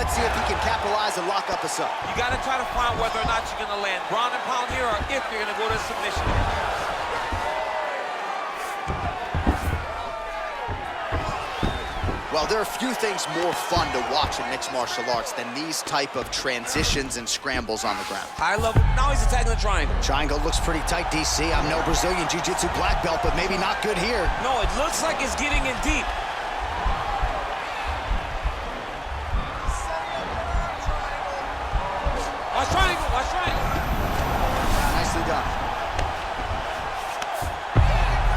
Let's see if he can capitalize and lock up a sub. You got to try to find whether or not you're going to land ground and pound here or if you're going to go to submission. Well, there are few things more fun to watch in mixed martial arts than these type of transitions and scrambles on the ground. High level. Now he's attacking the triangle. Triangle looks pretty tight, DC. I'm no Brazilian Jiu-Jitsu black belt, but maybe not good here. No, it looks like it's getting in deep. Watch triangle, watch triangle. Nicely done.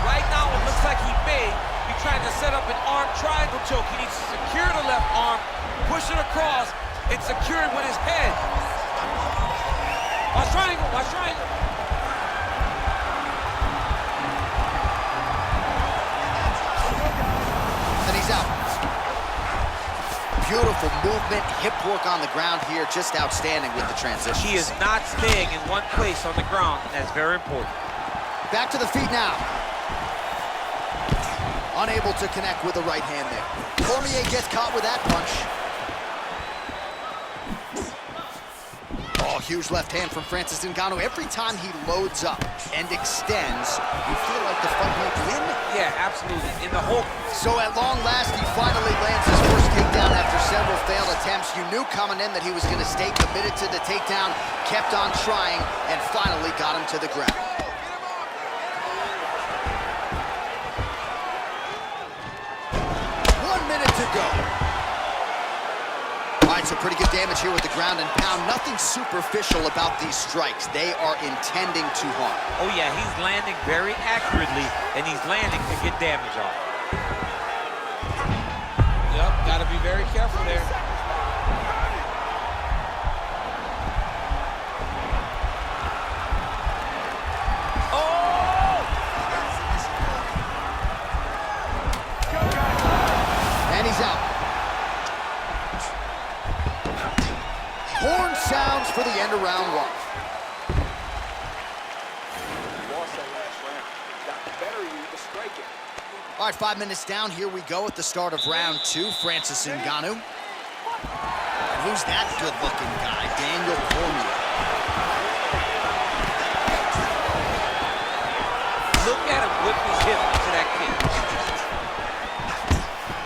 Right now, it looks like he may be trying to set up an arm triangle choke. He needs to secure the left arm, push it across, and secure it with his head. Watch triangle, watch triangle. And he's out. Beautiful movement, hip work on the ground here, just outstanding with the transition. He is not staying in one place on the ground, and that's very important. Back to the feet now. Unable to connect with the right hand there. Cormier gets caught with that punch. Oh, huge left hand from Francis Ngannou. Every time he loads up and extends, you feel like the fight might win. Yeah, absolutely. In the whole... So at long last, he finally lands his first takedown after several failed attempts. You knew coming in that he was going to stay committed to the takedown, kept on trying, and finally got him to the ground. To go. All right, so pretty good damage here with the ground and pound. Nothing superficial about these strikes. They are intending to harm. Oh yeah, he's landing very accurately, and he's landing to get damage off. Yep, gotta be very careful there. Horn sounds for the end of round one. Lost that last round. Got the better of you to strike it. All right, 5 minutes down. Here we go at the start of round two. Francis Ngannou. Who's that good-looking guy? Daniel Cormier. Look at him whip his hip into that kick.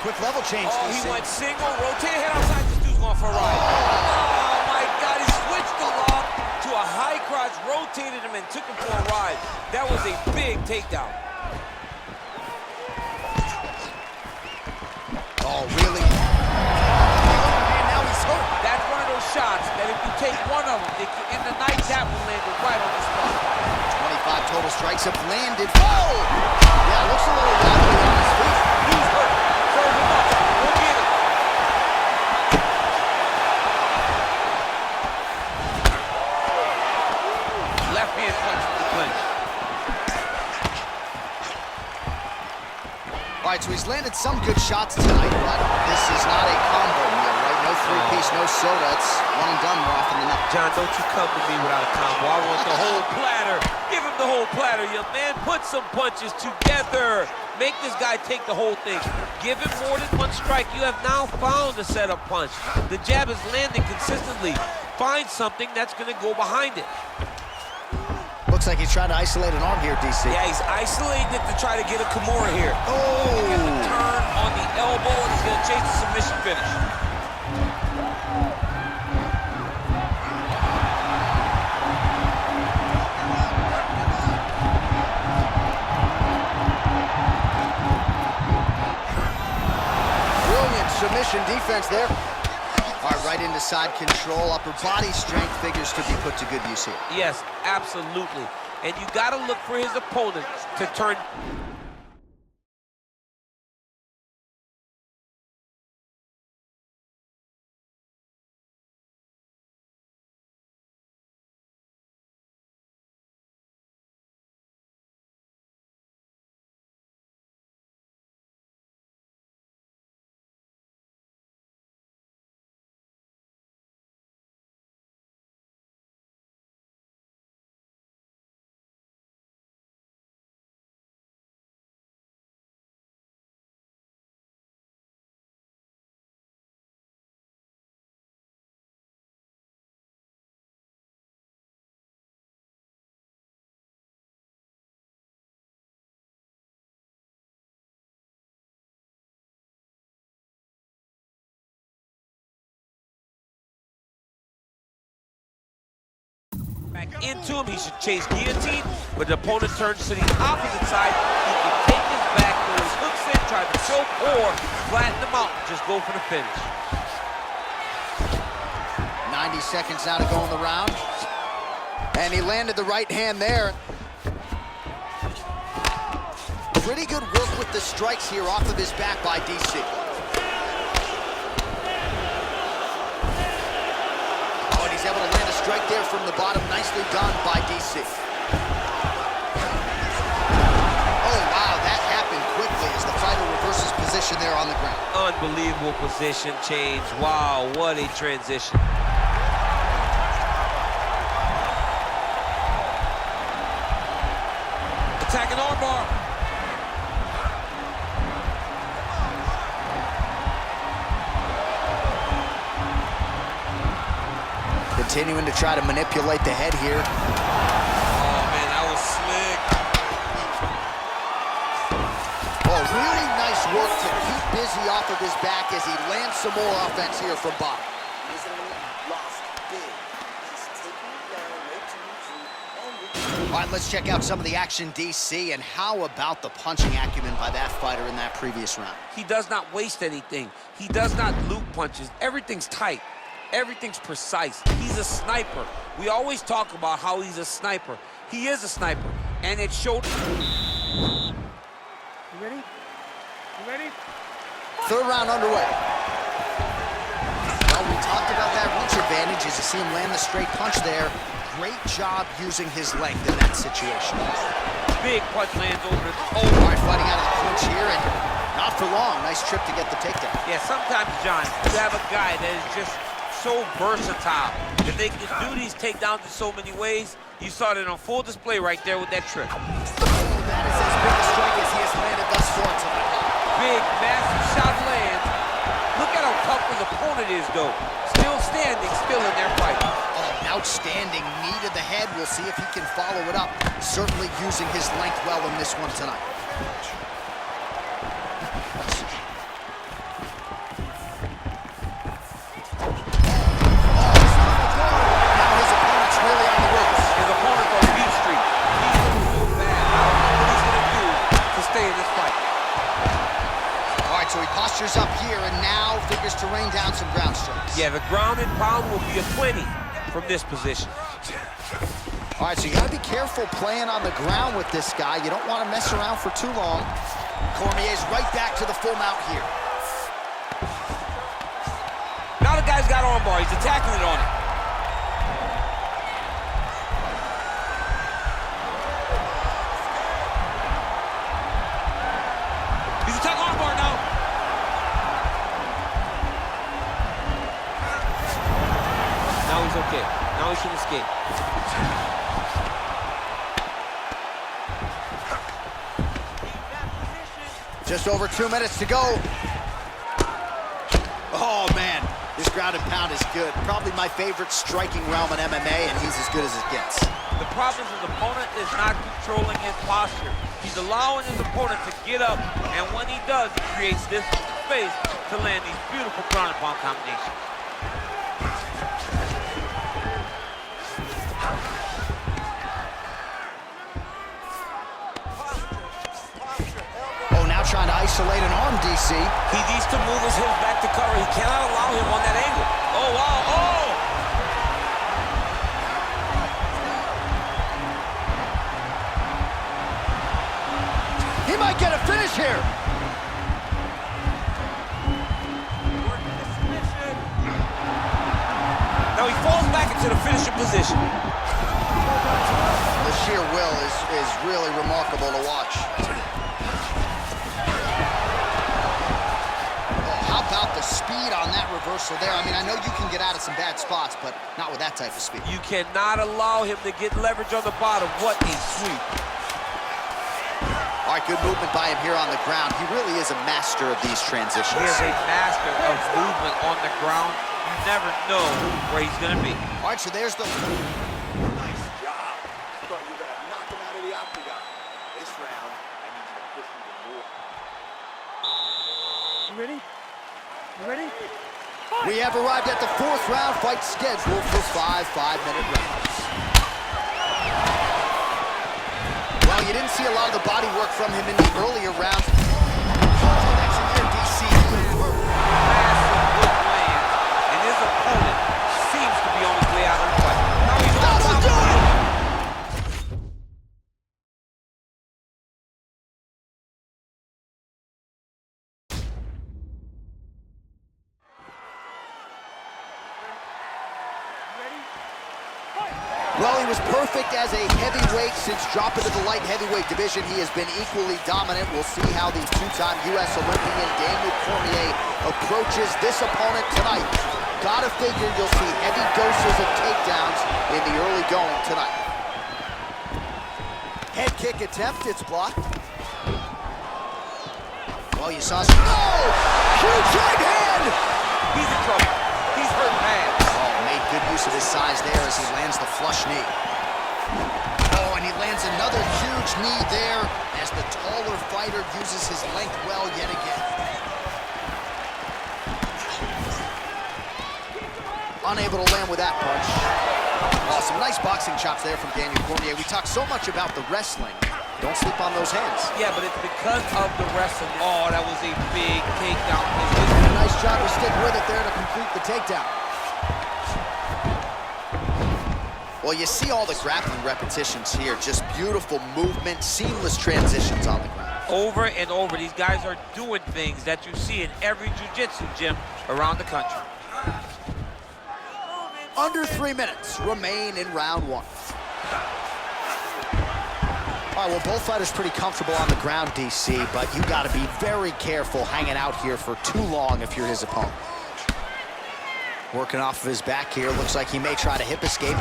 Quick level change. Oh, he went single, rotated head outside. This dude's going for a ride. A high crotch, rotated him and took him for a ride. That was a big takedown. Oh, really? And now he's hurt. That's one of those shots that if you take one of them, in the night, that one landed right on the spot. 25 total strikes have landed. Oh! Yeah, looks a little wobbly on his feet. He's hurt. Serve him up. Go get it. All right, so he's landed some good shots tonight, but this is not a combo meal, right? No three-piece, no soda. It's one and done more often than not. John, don't you come to me without a combo. I want the whole platter. Give him the whole platter, young man. Put some punches together. Make this guy take the whole thing. Give him more than one strike. You have now found a setup punch. The jab is landing consistently. Find something that's going to go behind it. Looks like he's trying to isolate an arm here, DC. Yeah, he's isolating it to try to get a Kimura here. Oh! He's going to turn on the elbow, and he's going to chase the submission finish. Brilliant submission defense there. All right, right into side control. Upper body strength figures to be put to good use here. Yes, absolutely. And you got to look for his opponent to turn back into him. He should chase guillotine, but the opponent turns to the opposite side. He can take his back, throw his hooks in, try to choke, or flatten him out and just go for the finish. 90 seconds now to go in the round. And he landed the right hand there. Pretty good work with the strikes here off of his back by DC. Oh, and he's able to land a strike there from the bottom. Nicely done by DC. Oh, wow, that happened quickly as the fighter reverses position there on the ground. Unbelievable position change. Wow, what a transition. Attacking armbar. Continuing to try to manipulate the head here. Oh, man, that was slick. Oh, really nice work to keep busy off of his back as he lands some more offense here from bottom. All right, let's check out some of the action, DC, and how about the punching acumen by that fighter in that previous round? He does not waste anything. He does not loop punches. Everything's tight. Everything's precise. He's a sniper. We always talk about how he's a sniper. He is a sniper, and it showed. You ready? You ready? Third round underway. Well, we talked about that reach advantage as you see him land the straight punch there. Great job using his length in that situation. Big punch lands over the All right, fighting out of the clinch here, and not for long. Nice trip to get the takedown. Yeah, sometimes, John, you have a guy that is just so versatile that they can do these takedowns in so many ways. You saw it on full display right there with that trip. Oh, that is as big a strike as he has landed thus far tonight. Big, massive shot lands. Look at how tough his opponent is, though. Still standing, still in their fight. Oh, outstanding knee to the head. We'll see if he can follow it up. Certainly using his length well in this one tonight. Up here and now figures to rain down some ground strikes. Yeah, the ground and pound will be a plenty from this position. All right, so you got to be careful playing on the ground with this guy. You don't want to mess around for too long. Cormier's right back to the full mount here. Now the guy's got armbar. He's attacking it on it. He's attacking armbar now. Now he's okay. Now he can escape. Just over 2 minutes to go. Oh, man. This ground and pound is good. Probably my favorite striking realm in MMA, and he's as good as it gets. The problem is his opponent is not controlling his posture. He's allowing his opponent to get up, and when he does, he creates this space to land these beautiful ground and pound combinations. Trying to isolate an arm, DC. He needs to move his hips back to cover. He cannot allow him on that angle. Oh, wow, oh! He might get a finish here. Now he falls back into the finishing position. The sheer will is really remarkable to watch. About the speed on that reversal there. I mean, I know you can get out of some bad spots, but not with that type of speed. You cannot allow him to get leverage on the bottom. What a sweep. All right, good movement by him here on the ground. He really is a master of these transitions. He is a master of movement on the ground. You never know where he's going to be. All right, so there's the... Nice job. Thought you were going to knock him out of the octagon. This round, I need you to push even more. You ready? You ready? We have arrived at the fourth round fight scheduled for 5 5-minute rounds. you didn't see a lot of the body work from him in the earlier rounds. Connection here, DC. Massive hook lands, and his opponent seems to be on his way out of the fight. Now he's on top of it. Well, he was perfect as a heavyweight. Since dropping to the light heavyweight division, he has been equally dominant. We'll see how the two-time U.S. Olympian Daniel Cormier approaches this opponent tonight. Gotta figure you'll see heavy doses of takedowns in the early going tonight. Head kick attempt, it's blocked. Well, you saw some... Oh! Huge right hand! He's in trouble. He's hurt bad. Made good use of his size there as he lands the flush knee. Oh, and he lands another huge knee there as the taller fighter uses his length well yet again. Unable to land with that punch. Oh, some nice boxing chops there from Daniel Cormier. We talk so much about the wrestling. Don't sleep on those hands. Yeah, but it's because of the wrestling. Oh, that was a big takedown. Nice job to stick with it there to complete the takedown. Well, you see all the grappling repetitions here. Just beautiful movement, seamless transitions on the ground. Over and over, these guys are doing things that you see in every jiu-jitsu gym around the country. Under 3 minutes remain in round one. All right, well, both fighters pretty comfortable on the ground, DC, but you got to be very careful hanging out here for too long if you're his opponent. Working off of his back here. Looks like he may try to hip escape.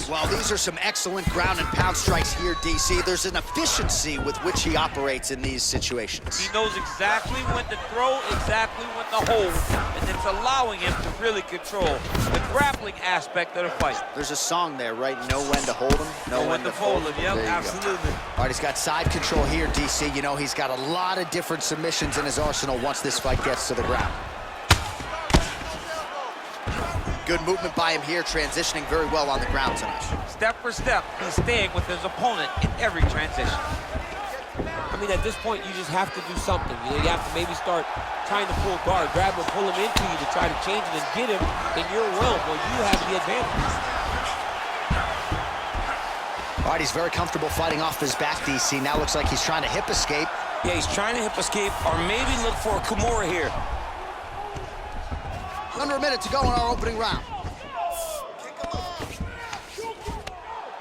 Well, these are some excellent ground and pound strikes here, DC. There's an efficiency with which he operates in these situations. He knows exactly when to throw, exactly when to hold, and it's allowing him to really control the grappling aspect of the fight. There's a song there, right? Know when to hold him, know when to fold him. Yep, absolutely. All right, he's got side control here, DC. You know, he's got a lot of different submissions in his arsenal once this fight gets to the ground. Good movement by him here, transitioning very well on the ground tonight. Step for step, he's staying with his opponent in every transition. I mean, at this point, you just have to do something. You have to maybe start trying to pull guard, grab him, pull him into you to try to change it and get him in your realm where you have the advantage. All right, he's very comfortable fighting off his back, DC. Now looks like he's trying to hip escape. Yeah, he's trying to hip escape or maybe look for a Kimura here. Under a minute to go in our opening round.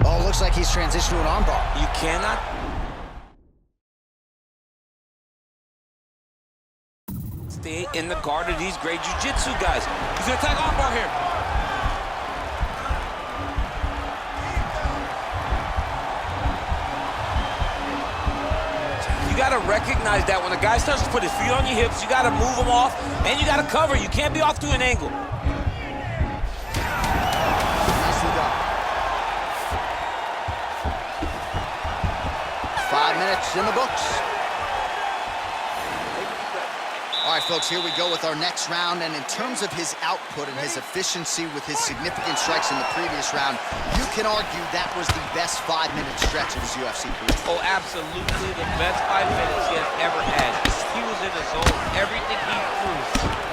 Oh, looks like he's transitioned to an armbar. You cannot. Stay in the guard of these great jiu-jitsu guys. He's gonna attack armbar here. You gotta recognize that when a guy starts to put his feet on your hips, you gotta move him off, and you gotta cover. You can't be off to an angle. Nicely done. 5 minutes in the books. All right, folks, here we go with our next round. And in terms of his output and his efficiency with his significant strikes in the previous round, you can argue that was the best 5-minute stretch of his UFC career. Oh, absolutely the best 5 minutes he has ever had. He was in the zone. Everything he threw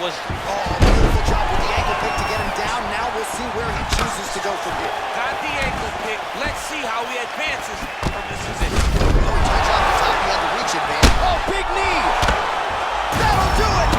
was... Oh, beautiful job with the ankle pick to get him down. Now we'll see where he chooses to go from here. Got the ankle pick. Let's see how he advances from this position. Oh, he turns off the top. He had the reach advantage. Oh, big knee! That'll do it!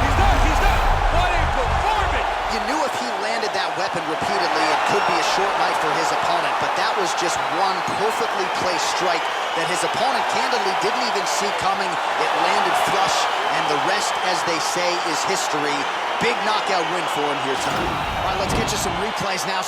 He's done. What a performance! You knew if he landed that weapon repeatedly, it could be a short night for his opponent, but that was just one perfectly placed strike that his opponent candidly didn't even see coming. It landed flush, and the rest, as they say, is history. Big knockout win for him here tonight. All right, let's get you some replays now.